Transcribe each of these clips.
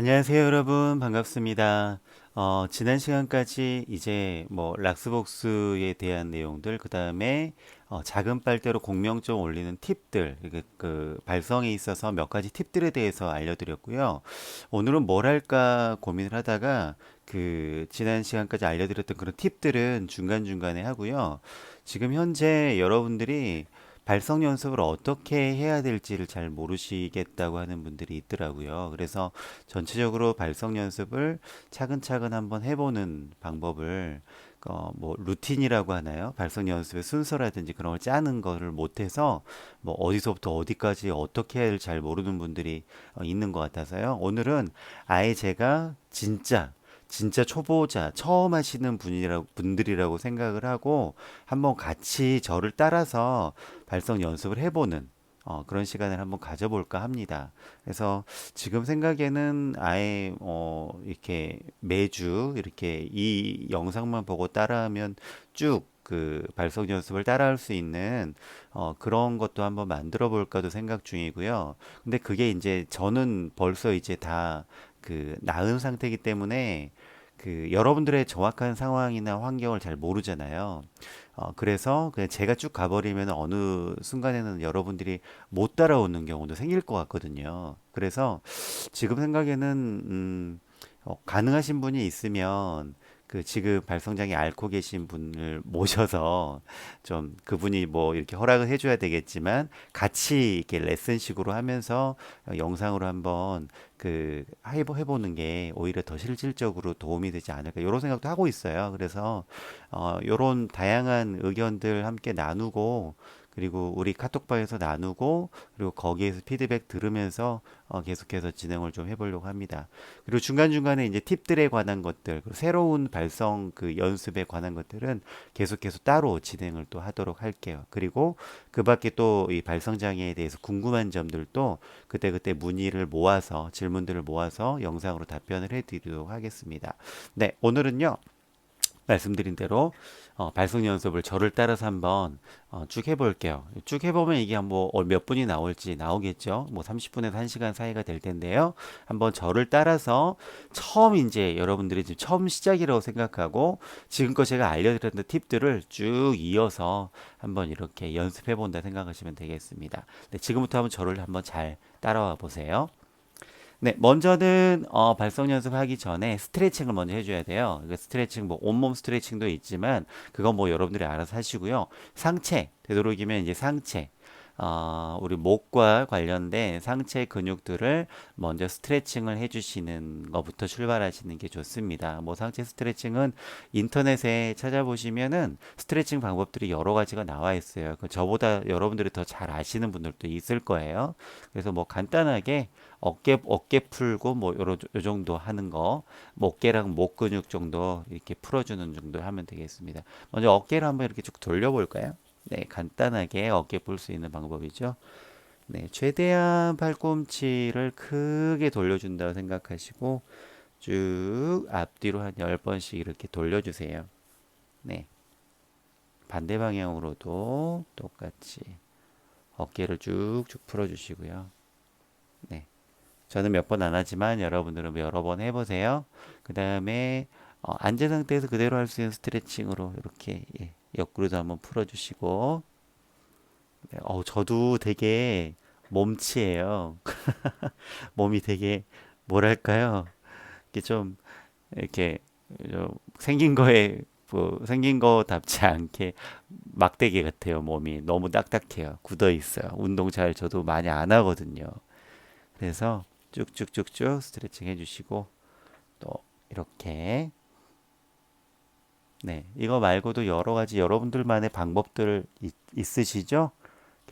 안녕하세요, 여러분. 반갑습니다. 지난 시간까지 이제 뭐 락스복스에 대한 내용들, 그 다음에 작은 빨대로 공명점 올리는 팁들, 그 발성에 있어서 몇 가지 팁들에 대해서 알려드렸고요. 오늘은 뭘 할까 고민을 하다가 그 지난 시간까지 알려드렸던 그런 팁들은 중간중간에 하고요. 지금 현재 여러분들이 발성 연습을 어떻게 해야 될지를 잘 모르시겠다고 하는 분들이 있더라고요. 그래서 전체적으로 발성 연습을 차근차근 한번 해보는 방법을 뭐 루틴이라고 하나요? 발성 연습의 순서라든지 그런 걸 짜는 거를 못해서 뭐 어디서부터 어디까지 어떻게 해야 할지 잘 모르는 분들이 있는 것 같아서요. 오늘은 아예 제가 진짜 초보자, 처음 하시는 분들이라고 생각을 하고 한번 같이 저를 따라서 발성 연습을 해보는 그런 시간을 한번 가져볼까 합니다. 그래서 지금 생각에는 아예 이렇게 매주 이렇게 이 영상만 보고 따라하면 쭉 그 발성 연습을 따라할 수 있는 그런 것도 한번 만들어 볼까도 생각 중이고요. 근데 그게 이제 저는 벌써 이제 다 그 나은 상태이기 때문에 그 여러분들의 정확한 상황이나 환경을 잘 모르잖아요. 그래서 그냥 제가 쭉 가버리면 어느 순간에는 여러분들이 못 따라오는 경우도 생길 것 같거든요. 그래서 지금 생각에는 가능하신 분이 있으면 그 지금 발성장애 앓고 계신 분을 모셔서 좀 그분이 뭐 이렇게 허락을 해줘야 되겠지만 같이 이렇게 레슨식으로 하면서 영상으로 한번 그 해보는 게 오히려 더 실질적으로 도움이 되지 않을까 이런 생각도 하고 있어요. 그래서 이런 다양한 의견들 함께 나누고 그리고 우리 카톡방에서 나누고 그리고 거기에서 피드백 들으면서 계속해서 진행을 좀 해보려고 합니다. 그리고 중간중간에 이제 팁들에 관한 것들, 그리고 새로운 발성 그 연습에 관한 것들은 계속해서 따로 진행을 또 하도록 할게요. 그리고 그 밖에 또 이 발성 장애에 대해서 궁금한 점들도 그때그때 문의를 모아서 질문들을 모아서 영상으로 답변을 해드리도록 하겠습니다. 네, 오늘은요. 말씀드린 대로 발성 연습을 저를 따라서 한번 쭉 해볼게요. 쭉 해보면 이게 뭐몇 분이 나올지 나오겠죠. 뭐 30분에서 1시간 사이가 될 텐데요. 한번 저를 따라서 처음 이제 여러분들이 지금 처음 시작이라고 생각하고 지금껏 제가 알려드렸던 팁들을 쭉 이어서 한번 이렇게 연습해 본다 생각하시면 되겠습니다. 네, 지금부터 한번 저를 한번 잘 따라와 보세요. 네, 먼저는 발성 연습하기 전에 스트레칭을 먼저 해줘야 돼요. 그 스트레칭 뭐 온몸 스트레칭도 있지만 그건 뭐 여러분들이 알아서 하시고요. 상체 되도록이면 이제 상체 우리 목과 관련된 상체 근육들을 먼저 스트레칭을 해주시는 것부터 출발하시는 게 좋습니다. 뭐 상체 스트레칭은 인터넷에 찾아보시면은 스트레칭 방법들이 여러 가지가 나와 있어요. 그 저보다 여러분들이 더 잘 아시는 분들도 있을 거예요. 그래서 뭐 간단하게 어깨 풀고 뭐 요 정도 하는 거, 뭐 어깨랑 목 근육 정도 이렇게 풀어주는 정도 하면 되겠습니다. 먼저 어깨를 한번 이렇게 쭉 돌려볼까요? 네, 간단하게 어깨 풀 수 있는 방법이죠. 네, 최대한 팔꿈치를 크게 돌려준다고 생각하시고 쭉 앞뒤로 한 10번씩 이렇게 돌려주세요. 네, 반대 방향으로도 똑같이 어깨를 쭉쭉 풀어주시고요. 네. 저는 몇 번 안 하지만 여러분들은 여러 번 해보세요. 그 다음에 앉은 상태에서 그대로 할 수 있는 스트레칭으로 이렇게 옆구리도 한번 풀어주시고 네, 저도 되게 몸치예요. 몸이 되게 뭐랄까요? 이게 좀 이렇게 좀 생긴 거에 뭐 생긴 거답지 않게 막대기 같아요. 몸이 너무 딱딱해요. 굳어 있어요. 운동 잘 저도 많이 안 하거든요. 그래서 쭉쭉쭉쭉 스트레칭 해주시고 또 이렇게 네 이거 말고도 여러 가지 여러분들만의 방법들 있으시죠?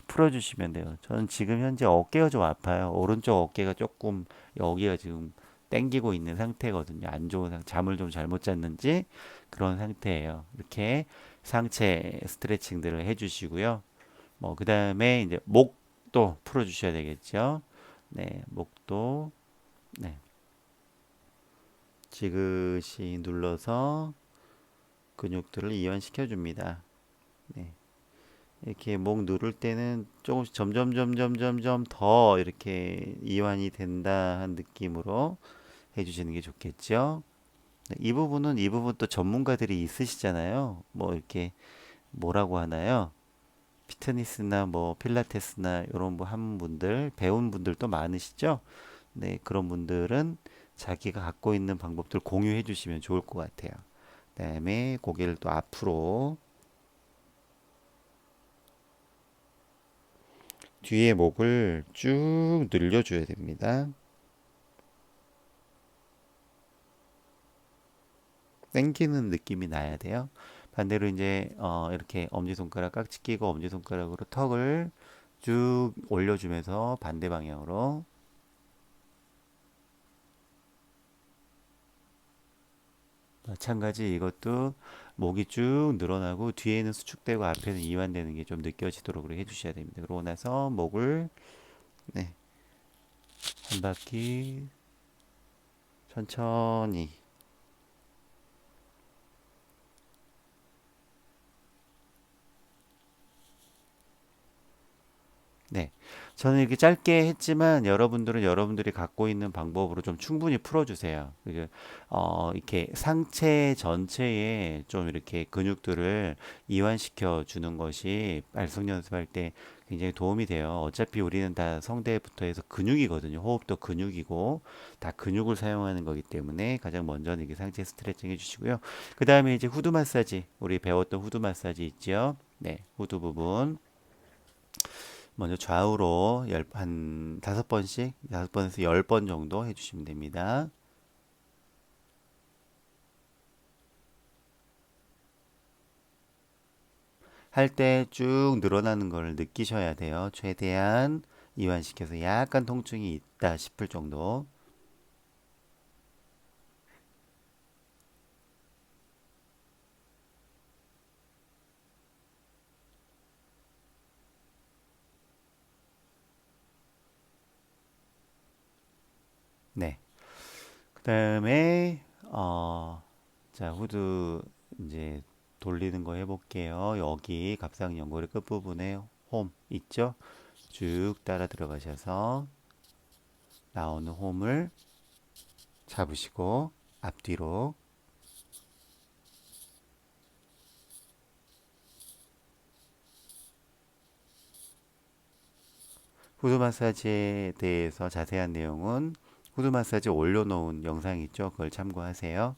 풀어주시면 돼요. 저는 지금 현재 어깨가 좀 아파요. 오른쪽 어깨가 조금 여기가 지금 땡기고 있는 상태거든요. 안 좋은 잠을 좀 잘못 잤는지 그런 상태예요. 이렇게 상체 스트레칭들을 해주시고요. 뭐 그 다음에 이제 목도 풀어주셔야 되겠죠. 네, 목도 네, 지그시 눌러서 근육들을 이완시켜 줍니다. 네. 이렇게 목 누를 때는 조금씩 점점 더 이렇게 이완이 된다 한 느낌으로 해주시는 게 좋겠죠. 네, 이 부분 또 전문가들이 있으시잖아요. 뭐 이렇게 뭐라고 하나요? 피트니스나 뭐 필라테스나 이런 뭐 한 분들 배운 분들도 많으시죠? 네, 그런 분들은 자기가 갖고 있는 방법들 공유해 주시면 좋을 것 같아요. 그다음에 고개를 또 앞으로 뒤에 목을 쭉 늘려줘야 됩니다. 당기는 느낌이 나야 돼요. 반대로 이제 이렇게 엄지손가락 깍지 끼고 엄지손가락으로 턱을 쭉 올려주면서 반대 방향으로 마찬가지 이것도 목이 쭉 늘어나고 뒤에는 수축되고 앞에는 이완되는 게 좀 느껴지도록 그렇게 해주셔야 됩니다. 그러고 나서 목을 네, 한 바퀴 천천히 네. 저는 이렇게 짧게 했지만 여러분들은 여러분들이 갖고 있는 방법으로 좀 충분히 풀어주세요. 이렇게 상체 전체에 좀 이렇게 근육들을 이완시켜 주는 것이 발성 연습할 때 굉장히 도움이 돼요. 어차피 우리는 다 성대부터 해서 근육이거든요. 호흡도 근육이고 다 근육을 사용하는 거기 때문에 가장 먼저는 이게 상체 스트레칭 해주시고요. 그 다음에 이제 후두 마사지, 우리 배웠던 후두 마사지 있죠? 네, 후두 부분. 먼저 좌우로 한 다섯 번에서 10번 정도 해주시면 됩니다. 할 때 쭉 늘어나는 걸 느끼셔야 돼요. 최대한 이완시켜서 약간 통증이 있다 싶을 정도. 네. 그 다음에, 자, 후드 이제 돌리는 거 해볼게요. 여기 갑상 연골의 끝부분에 홈 있죠? 쭉 따라 들어가셔서 나오는 홈을 잡으시고 앞뒤로 후드 마사지에 대해서 자세한 내용은 후드 마사지 올려놓은 영상 있죠? 그걸 참고하세요.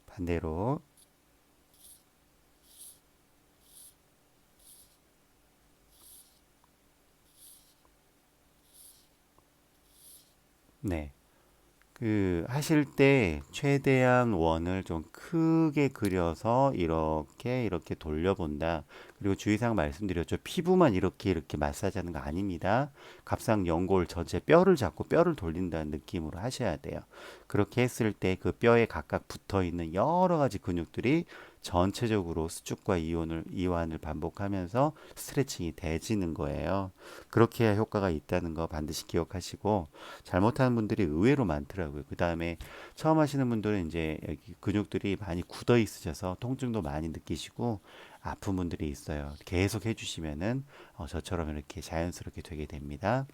반대로. 네. 하실 때 최대한 원을 좀 크게 그려서 이렇게 돌려본다. 그리고 주의사항 말씀드렸죠. 피부만 이렇게 마사지 하는 거 아닙니다. 갑상 연골 전체 뼈를 잡고 뼈를 돌린다는 느낌으로 하셔야 돼요. 그렇게 했을 때 그 뼈에 각각 붙어 있는 여러 가지 근육들이 전체적으로 수축과 이완을 반복하면서 스트레칭이 돼지는 거예요. 그렇게 해야 효과가 있다는 거 반드시 기억하시고, 잘못하는 분들이 의외로 많더라고요. 그 다음에 처음 하시는 분들은 이제 여기 근육들이 많이 굳어 있으셔서 통증도 많이 느끼시고 아픈 분들이 있어요. 계속 해주시면은 저처럼 이렇게 자연스럽게 되게 됩니다.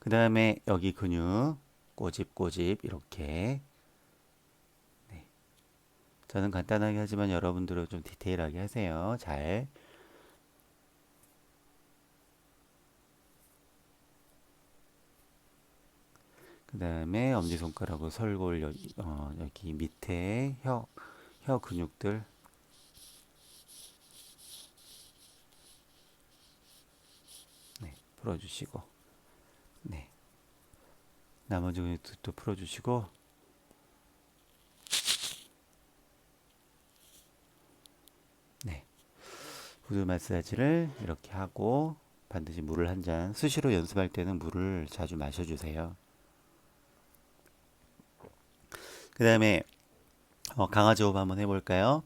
그 다음에 여기 근육 꼬집꼬집 이렇게 저는 간단하게 하지만 여러분들은 좀 디테일하게 하세요. 잘. 그 다음에 엄지손가락으로 설골 여기 밑에 혀 근육들 네, 풀어주시고 네, 나머지 근육도 풀어주시고 네, 후드 마사지를 이렇게 하고 반드시 물을 한 잔, 수시로 연습할 때는 물을 자주 마셔주세요. 그 다음에 강아지 호흡 한번 해볼까요?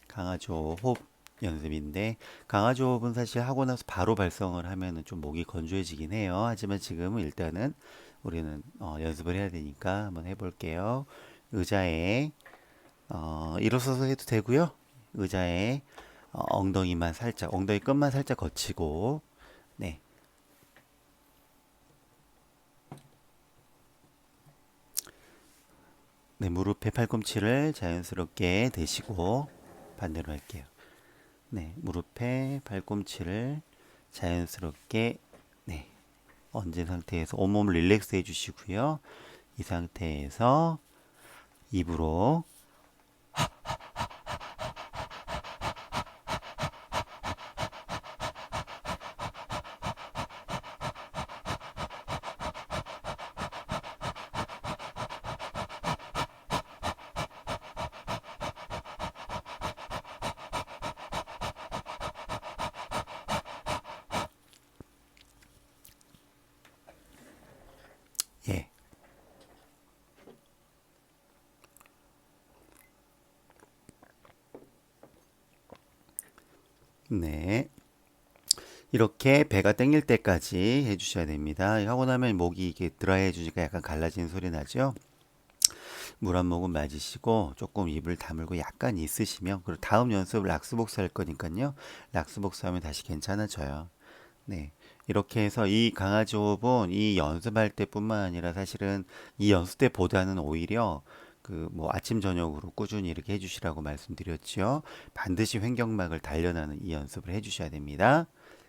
강아지 호흡 연습인데 강아지 호흡은 사실 하고 나서 바로 발성을 하면은 좀 목이 건조해지긴 해요. 하지만 지금은 일단은 우리는 연습을 해야 되니까 한번 해볼게요. 의자에 일어서서 해도 되고요. 의자에 엉덩이만 살짝, 엉덩이 끝만 살짝 거치고, 네, 네, 무릎에 팔꿈치를 자연스럽게 대시고 반대로 할게요. 네, 무릎에 팔꿈치를 자연스럽게 네, 얹은 상태에서 온몸을 릴렉스 해주시고요. 이 상태에서 입으로 예, 네, 이렇게 배가 땡길 때까지 해주셔야 됩니다. 하고 나면 목이 이게 드라이 해주니까 약간 갈라지는 소리 나죠? 물 한 모금 맞으시고 조금 입을 다물고 약간 있으시면 그리고 다음 연습 락스복스 할 거니까요. 락스복스 하면 다시 괜찮아져요. 네. 이렇게 해서 이 강아지 호흡은 이 연습할 때뿐만 아니라 사실은 이 연습 때보다는 오히려 그 뭐 아침 저녁으로 꾸준히 이렇게 해주시라고 말씀드렸지요. 반드시 횡격막을 단련하는 이 연습을 해주셔야 됩니다.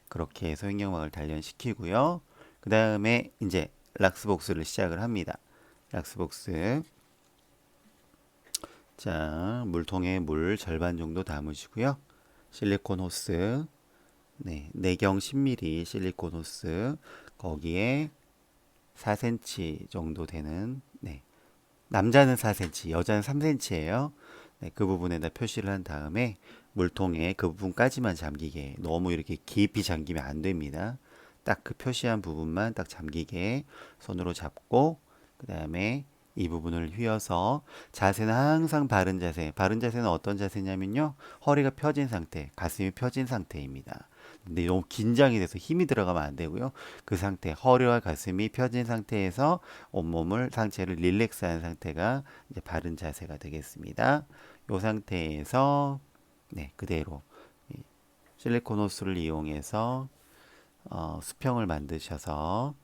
그렇게 해서 횡격막을 단련시키고요. 그 다음에 이제 락스복스를 시작을 합니다. 락스복스. 자, 물통에 물 절반 정도 담으시고요. 실리콘 호스, 네, 내경 10mm 실리콘 호스, 거기에 4cm 정도 되는, 네, 남자는 4cm, 여자는 3cm예요. 네, 그 부분에다 표시를 한 다음에 물통에 그 부분까지만 잠기게, 너무 이렇게 깊이 잠기면 안 됩니다. 딱 그 표시한 부분만 딱 잠기게 손으로 잡고, 그 다음에 이 부분을 휘어서 자세는 항상 바른 자세. 바른 자세는 어떤 자세냐면요. 허리가 펴진 상태, 가슴이 펴진 상태입니다. 근데 너무 긴장이 돼서 힘이 들어가면 안 되고요. 그 상태, 허리와 가슴이 펴진 상태에서 온몸을 상체를 릴렉스한 상태가 이제 바른 자세가 되겠습니다. 이 상태에서 네, 그대로 실리콘 호스를 이용해서 수평을 만드셔서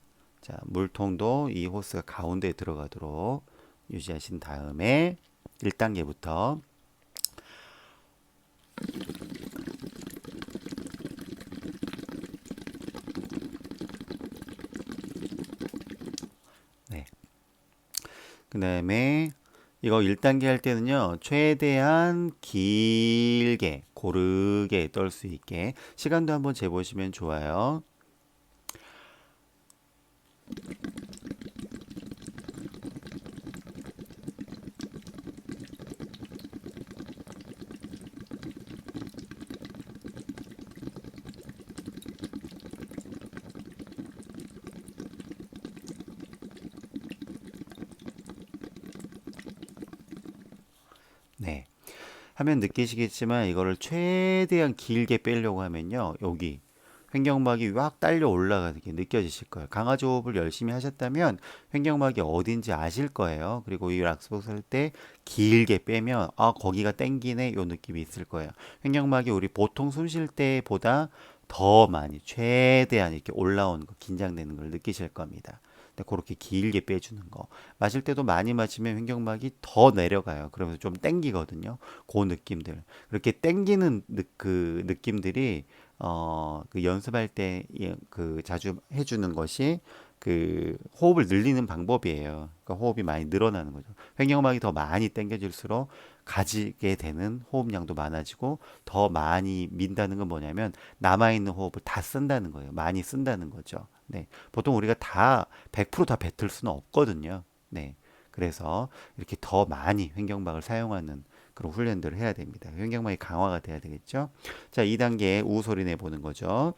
자, 물통도 이 호스가 가운데에 들어가도록 유지하신 다음에 1단계부터 네. 그다음에 이거 1단계 할 때는요. 최대한 길게 고르게 떨 수 있게 시간도 한번 재보시면 좋아요. 네. 하면 느끼시겠지만 이거를 최대한 길게 빼려고 하면요. 여기 횡격막이 확 딸려 올라가는 게 느껴지실 거예요. 강아지 호흡을 열심히 하셨다면 횡격막이 어딘지 아실 거예요. 그리고 이 락스복스 할 때 길게 빼면 아 거기가 땡기네 요 느낌이 있을 거예요. 횡격막이 우리 보통 숨 쉴 때보다 더 많이 최대한 이렇게 올라오는 거 긴장되는 걸 느끼실 겁니다. 근데 그렇게 길게 빼주는 거. 마실 때도 많이 마시면 횡격막이 더 내려가요. 그러면서 좀 땡기거든요. 그 느낌들. 그렇게 땡기는 그 느낌들이 그 연습할 때 그 자주 해주는 것이 그 호흡을 늘리는 방법이에요. 그러니까 호흡이 많이 늘어나는 거죠. 횡격막이 더 많이 당겨질수록 가지게 되는 호흡량도 많아지고 더 많이 민다는 건 뭐냐면 남아있는 호흡을 다 쓴다는 거예요. 많이 쓴다는 거죠. 네. 보통 우리가 다 100%다 뱉을 수는 없거든요. 네. 그래서 이렇게 더 많이 횡격막을 사용하는 그런 훈련들을 해야 됩니다. 횡격막이 강화가 돼야 되겠죠. 자, 2단계 우 소리 내보는 거죠.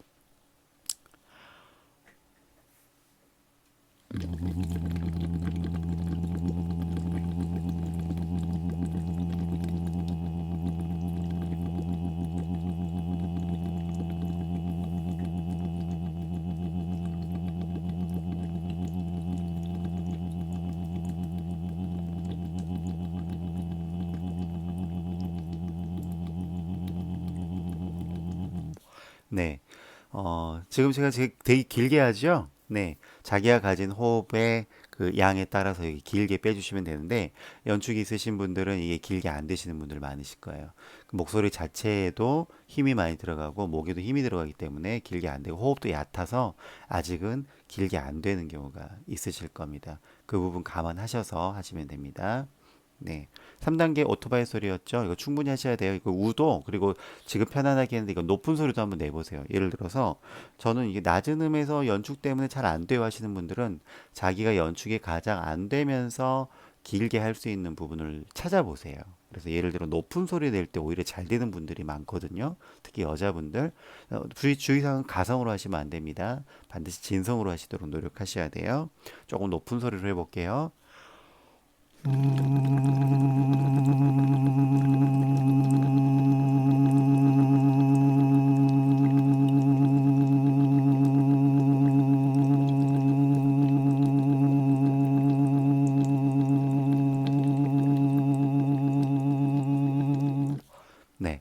네. 지금 제가 되게 길게 하죠? 네. 자기가 가진 호흡의 그 양에 따라서 이렇게 길게 빼주시면 되는데, 연축이 있으신 분들은 이게 길게 안 되시는 분들 많으실 거예요. 그 목소리 자체에도 힘이 많이 들어가고, 목에도 힘이 들어가기 때문에 길게 안 되고, 호흡도 얕아서 아직은 길게 안 되는 경우가 있으실 겁니다. 그 부분 감안하셔서 하시면 됩니다. 네. 3단계 오토바이 소리였죠. 이거 충분히 하셔야 돼요. 이거 우도 그리고 지금 편안하게 했는데 이거 높은 소리도 한번 내보세요. 예를 들어서 저는 이게 낮은 음에서 연축 때문에 잘 안 돼요 하시는 분들은 자기가 연축이 가장 안 되면서 길게 할 수 있는 부분을 찾아보세요. 그래서 예를 들어 높은 소리 낼 때 오히려 잘 되는 분들이 많거든요. 특히 여자분들. 주의사항은 가성으로 하시면 안 됩니다. 반드시 진성으로 하시도록 노력하셔야 돼요. 조금 높은 소리로 해볼게요. 네.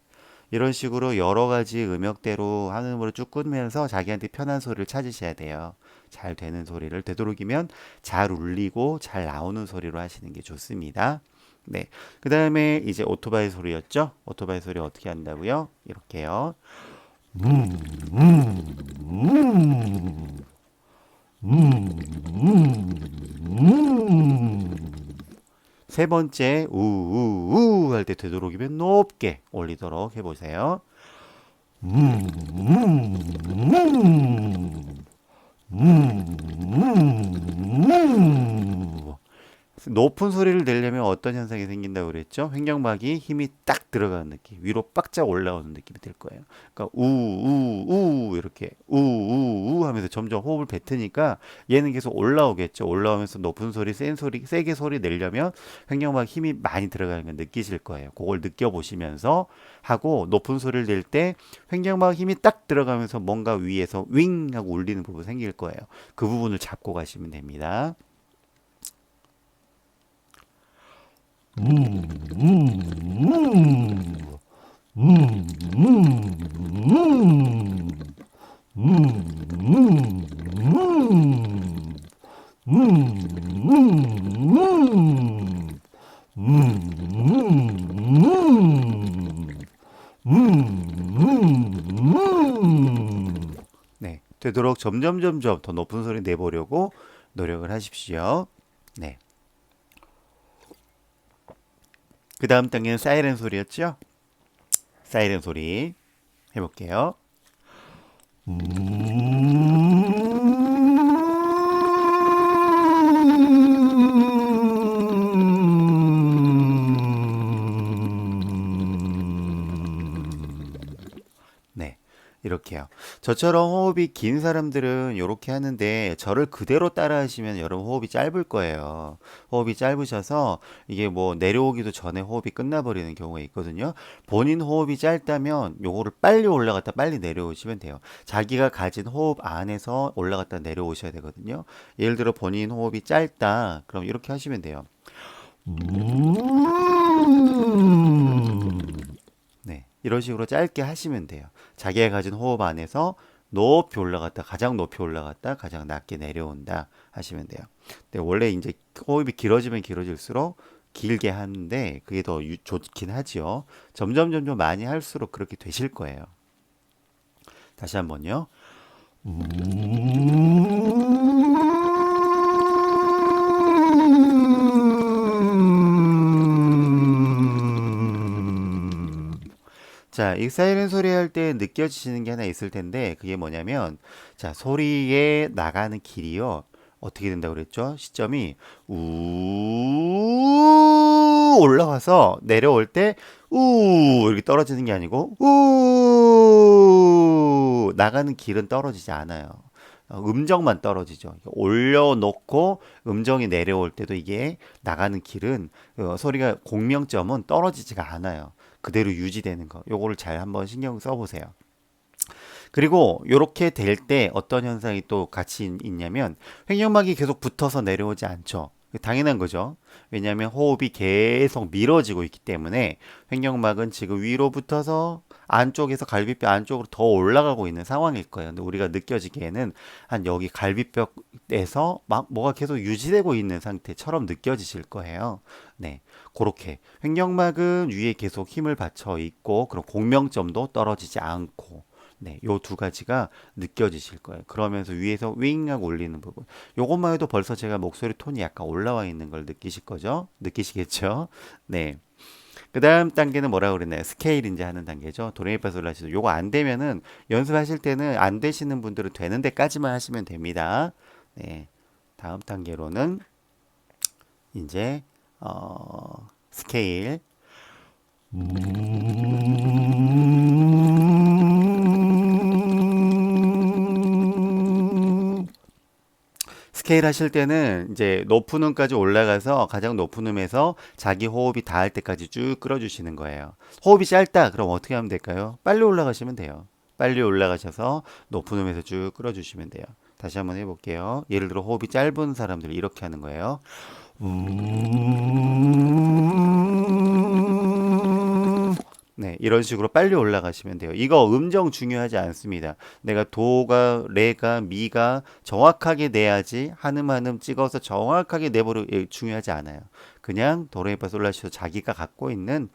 이런 식으로 여러 가지 음역대로 한 음으로 쭉 끊으면서 자기한테 편한 소리를 찾으셔야 돼요. 잘 되는 소리를 되도록이면 잘 울리고 잘 나오는 소리로 하시는 게 좋습니다. 네. 그 다음에 이제 오토바이 소리였죠? 오토바이 소리 어떻게 한다고요? 이렇게요. 세 번째 우우우 할 때 되도록이면 높게 올리도록 해보세요. 높은 소리를 내려면 어떤 현상이 생긴다고 그랬죠? 횡격막이 힘이 딱 들어가는 느낌, 위로 빡짝 올라오는 느낌이 들 거예요. 그러니까 우우우 이렇게 우우우 하면서 점점 호흡을 뱉으니까 얘는 계속 올라오겠죠. 올라오면서 높은 소리, 센 소리, 세게 소리 내려면 횡격막 힘이 많이 들어가는 걸 느끼실 거예요. 그걸 느껴보시면서 하고 높은 소리를 낼 때 횡격막 힘이 딱 들어가면서 뭔가 위에서 윙 하고 울리는 부분 생길 거예요. 그 부분을 잡고 가시면 됩니다. 네, 되도록 점점 더 높은 소리 내보려고 노력을 하십시오. 네. 그 다음 단계는 사이렌 소리였죠? 사이렌 소리 해볼게요. 네, 이렇게요. 저처럼 호흡이 긴 사람들은 이렇게 하는데 저를 그대로 따라 하시면 여러분 호흡이 짧을 거예요. 호흡이 짧으셔서 이게 뭐 내려오기도 전에 호흡이 끝나버리는 경우가 있거든요. 본인 호흡이 짧다면 요거를 빨리 올라갔다 빨리 내려오시면 돼요. 자기가 가진 호흡 안에서 올라갔다 내려오셔야 되거든요. 예를 들어 본인 호흡이 짧다. 그럼 이렇게 하시면 돼요. 네, 이런 식으로 짧게 하시면 돼요. 자기가 가진 호흡 안에서 높이 올라갔다, 가장 높이 올라갔다, 가장 낮게 내려온다 하시면 돼요. 근데 원래 이제 호흡이 길어지면 길어질수록 길게 하는데 그게 더 좋긴 하지요. 점점 많이 할수록 그렇게 되실 거예요. 다시 한번요. 자, 이 사이렌 소리 할 때 느껴지시는 게 하나 있을 텐데 그게 뭐냐면 자, 소리에 나가는 길이요. 어떻게 된다고 그랬죠? 시점이 우 올라가서 내려올 때 우 이렇게 떨어지는 게 아니고 우 나가는 길은 떨어지지 않아요. 음정만 떨어지죠. 올려놓고 음정이 내려올 때도 이게 나가는 길은 소리가 공명점은 떨어지지가 않아요. 그대로 유지되는 거. 요거를 잘 한번 신경 써보세요. 그리고 이렇게 될 때 어떤 현상이 또 같이 있냐면 횡격막이 계속 붙어서 내려오지 않죠. 당연한 거죠. 왜냐하면 호흡이 계속 밀어지고 있기 때문에 횡격막은 지금 위로 붙어서 안쪽에서 갈비뼈 안쪽으로 더 올라가고 있는 상황일 거예요. 근데 우리가 느껴지기에는 한 여기 갈비뼈에서 막 뭐가 계속 유지되고 있는 상태처럼 느껴지실 거예요. 네. 그렇게 횡격막은 위에 계속 힘을 받쳐 있고 그런 공명점도 떨어지지 않고 네, 요 두 가지가 느껴지실 거예요. 그러면서 위에서 윙하고 올리는 부분. 요것만 해도 벌써 제가 목소리 톤이 약간 올라와 있는 걸 느끼실 거죠? 느끼시겠죠? 네. 그 다음 단계는 뭐라고 그랬나요? 스케일 이제 하는 단계죠. 도레미파솔라시도. 요거 안 되면은 연습하실 때는 안 되시는 분들은 되는 데까지만 하시면 됩니다. 네. 다음 단계로는 이제 스케일. 스케일 하실 때는 이제 높은 음까지 올라가서 가장 높은 음에서 자기 호흡이 닿을 때까지 쭉 끌어주시는 거예요. 호흡이 짧다. 그럼 어떻게 하면 될까요? 빨리 올라가시면 돼요. 빨리 올라가셔서 높은 음에서 쭉 끌어주시면 돼요. 다시 한번 해볼게요. 예를 들어 호흡이 짧은 사람들 이렇게 하는 거예요. 네, 이런 식으로 빨리 올라가시면 돼요. 이거 음정 중요하지 않습니다. 내가 도가, 레가, 미가 정확하게 내야지 한음 한음 찍어서 정확하게 내버려 중요하지 않아요. 그냥 도레미파솔라시도 자기가 갖고 있는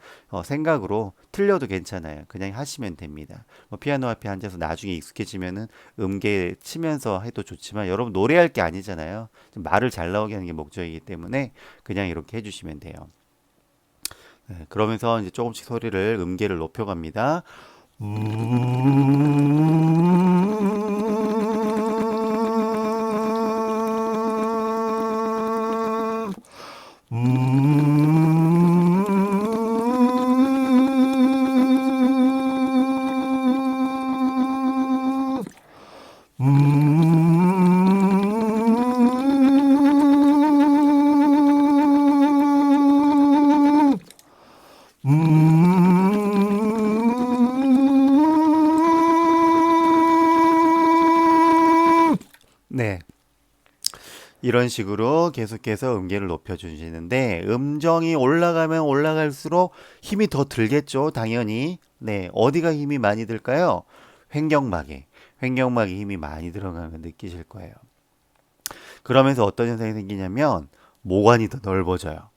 생각으로 틀려도 괜찮아요. 그냥 하시면 됩니다. 뭐 피아노 앞에 앉아서 나중에 익숙해지면은 음계 치면서 해도 좋지만 여러분 노래할 게 아니잖아요. 말을 잘 나오게 하는 게 목적이기 때문에 그냥 이렇게 해주시면 돼요. 네, 그러면서 이제 조금씩 소리를 음계를 높여갑니다. 네, 이런 식으로 계속해서 음계를 높여주시는데 음정이 올라가면 올라갈수록 힘이 더 들겠죠, 당연히. 네, 어디가 힘이 많이 들까요? 횡격막에. 횡격막에 힘이 많이 들어가면 느끼실 거예요. 그러면서 어떤 현상이 생기냐면 모관이 더 넓어져요.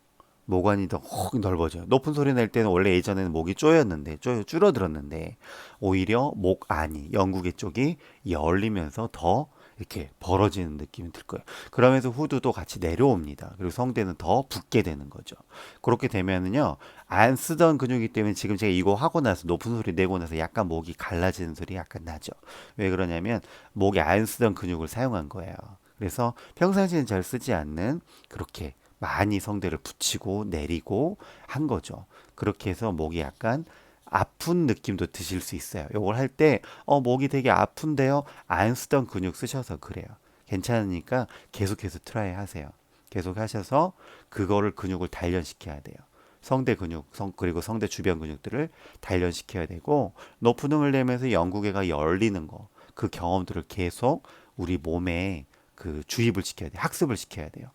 모관이 더 확 넓어져요. 높은 소리 낼 때는 원래 예전에는 목이 쪼였는데, 줄어들었는데, 오히려 목 안이, 영국의 쪽이 열리면서 더 이렇게 벌어지는 느낌이 들 거예요. 그러면서 후두도 같이 내려옵니다. 그리고 성대는 더 붓게 되는 거죠. 그렇게 되면은요, 안 쓰던 근육이기 때문에 지금 제가 이거 하고 나서 높은 소리 내고 나서 약간 목이 갈라지는 소리 약간 나죠. 왜 그러냐면, 목에 안 쓰던 근육을 사용한 거예요. 그래서 평상시엔 잘 쓰지 않는 그렇게 많이 성대를 붙이고 내리고 한 거죠. 그렇게 해서 목이 약간 아픈 느낌도 드실 수 있어요. 요걸 할 때, 목이 되게 아픈데요. 안 쓰던 근육 쓰셔서 그래요. 괜찮으니까 계속해서 트라이 하세요. 계속 하셔서 그거를 근육을 단련시켜야 돼요. 성대 근육, 그리고 성대 주변 근육들을 단련시켜야 되고, 높은 음을 내면서 영구개가 열리는 거, 그 경험들을 계속 우리 몸에 그 주입을 시켜야 돼요. 학습을 시켜야 돼요.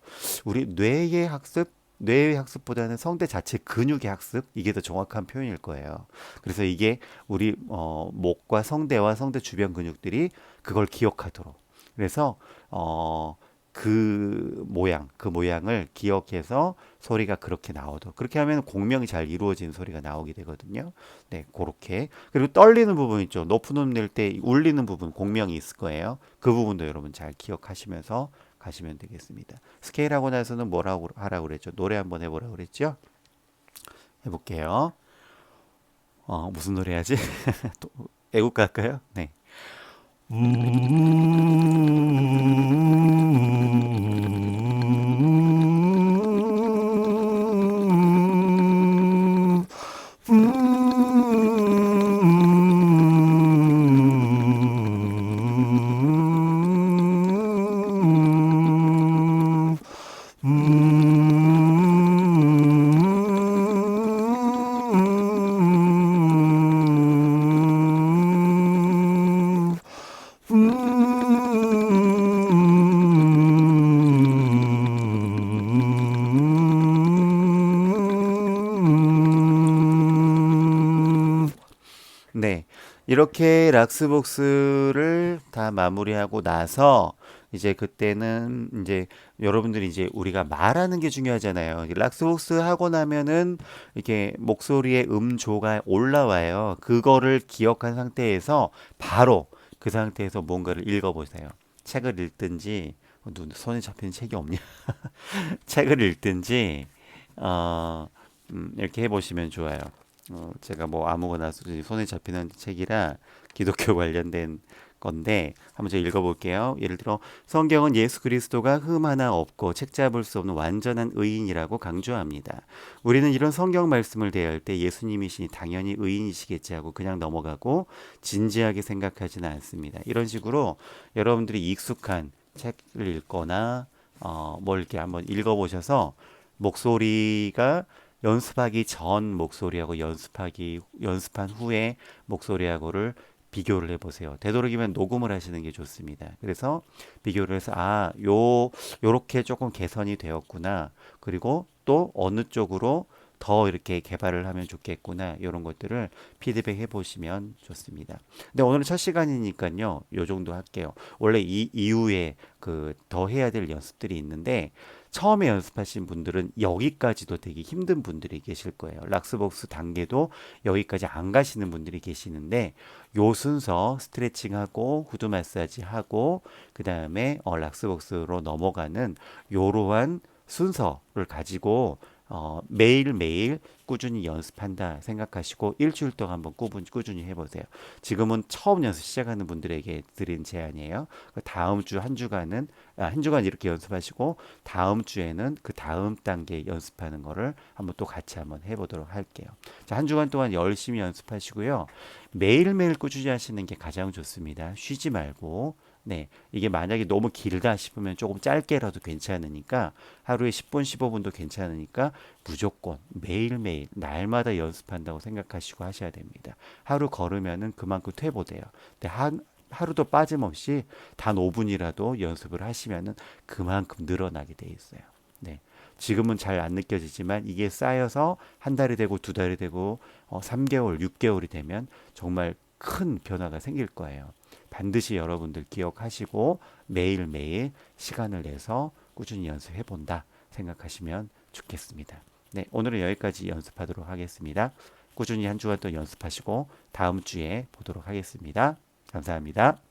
우리 뇌의 학습보다는 성대 자체 근육의 학습, 이게 더 정확한 표현일 거예요. 그래서 이게 우리 목과 성대와 성대 주변 근육들이 그걸 기억하도록. 그래서 그 모양을 기억해서 소리가 그렇게 나오도록. 그렇게 하면 공명이 잘 이루어지는 소리가 나오게 되거든요. 네, 그렇게. 그리고 떨리는 부분 있죠. 높은 음 낼 때 울리는 부분, 공명이 있을 거예요. 그 부분도 여러분 잘 기억하시면서 가시면 되겠습니다. 스케일 하고 나서는 뭐라고 하라고 그랬죠? 노래 한번 해보라고 그랬죠? 해볼게요. 무슨 노래 하지? 또 애국가 할까요? 네. 이렇게 락스복스를 다 마무리하고 나서 이제 그때는 이제 여러분들이 이제 우리가 말하는 게 중요하잖아요. 이제 락스복스 하고 나면은 이렇게 목소리의 음조가 올라와요. 그거를 기억한 상태에서 바로 그 상태에서 뭔가를 읽어보세요. 책을 읽든지 손에 잡히는 책이 없냐? 책을 읽든지 어, 이렇게 해보시면 좋아요. 제가 뭐 아무거나 손에 잡히는 책이라 기독교 관련된 건데 한번 제가 읽어볼게요. 예를 들어 성경은 예수 그리스도가 흠 하나 없고 책 잡을 수 없는 완전한 의인이라고 강조합니다. 우리는 이런 성경 말씀을 대할 때 예수님이시니 당연히 의인이시겠지 하고 그냥 넘어가고 진지하게 생각하지는 않습니다. 이런 식으로 여러분들이 익숙한 책을 읽거나 뭘 이렇게 한번 읽어보셔서 목소리가 연습하기 전 목소리하고 연습한 후에 목소리하고를 비교를 해보세요. 되도록이면 녹음을 하시는 게 좋습니다. 그래서 비교를 해서 요렇게 조금 개선이 되었구나. 그리고 또 어느 쪽으로 더 이렇게 개발을 하면 좋겠구나. 이런 것들을 피드백 해보시면 좋습니다. 근데 오늘은 첫 시간이니까요. 요 정도 할게요. 원래 이 이후에 그 더 해야 될 연습들이 있는데 처음에 연습하신 분들은 여기까지도 되게 힘든 분들이 계실 거예요. 락스복스 단계도 여기까지 안 가시는 분들이 계시는데 요 순서 스트레칭하고 후드 마사지 하고 그 다음에 락스복스로 넘어가는 요러한 순서를 가지고 매일매일 꾸준히 연습한다 생각하시고 일주일 동안 한번 꾸준히 해보세요. 지금은 처음 연습 시작하는 분들에게 드린 제안이에요. 다음 주 한 주간은 한 주간 이렇게 연습하시고 다음 주에는 그 다음 단계 연습하는 거를 한번 또 같이 한번 해보도록 할게요. 자, 한 주간 동안 열심히 연습하시고요. 매일매일 꾸준히 하시는 게 가장 좋습니다. 쉬지 말고 네, 이게 만약에 너무 길다 싶으면 조금 짧게라도 괜찮으니까 하루에 10분, 15분도 괜찮으니까 무조건 매일매일 날마다 연습한다고 생각하시고 하셔야 됩니다. 하루 걸으면은 그만큼 퇴보돼요. 근데 하루도 빠짐없이 단 5분이라도 연습을 하시면은 그만큼 늘어나게 돼 있어요. 네. 지금은 잘 안 느껴지지만 이게 쌓여서 한 달이 되고 두 달이 되고 3개월, 6개월이 되면 정말 큰 변화가 생길 거예요. 반드시 여러분들 기억하시고 매일매일 시간을 내서 꾸준히 연습해 본다 생각하시면 좋겠습니다. 네, 오늘은 여기까지 연습하도록 하겠습니다. 꾸준히 한 주간 또 연습하시고 다음 주에 보도록 하겠습니다. 감사합니다.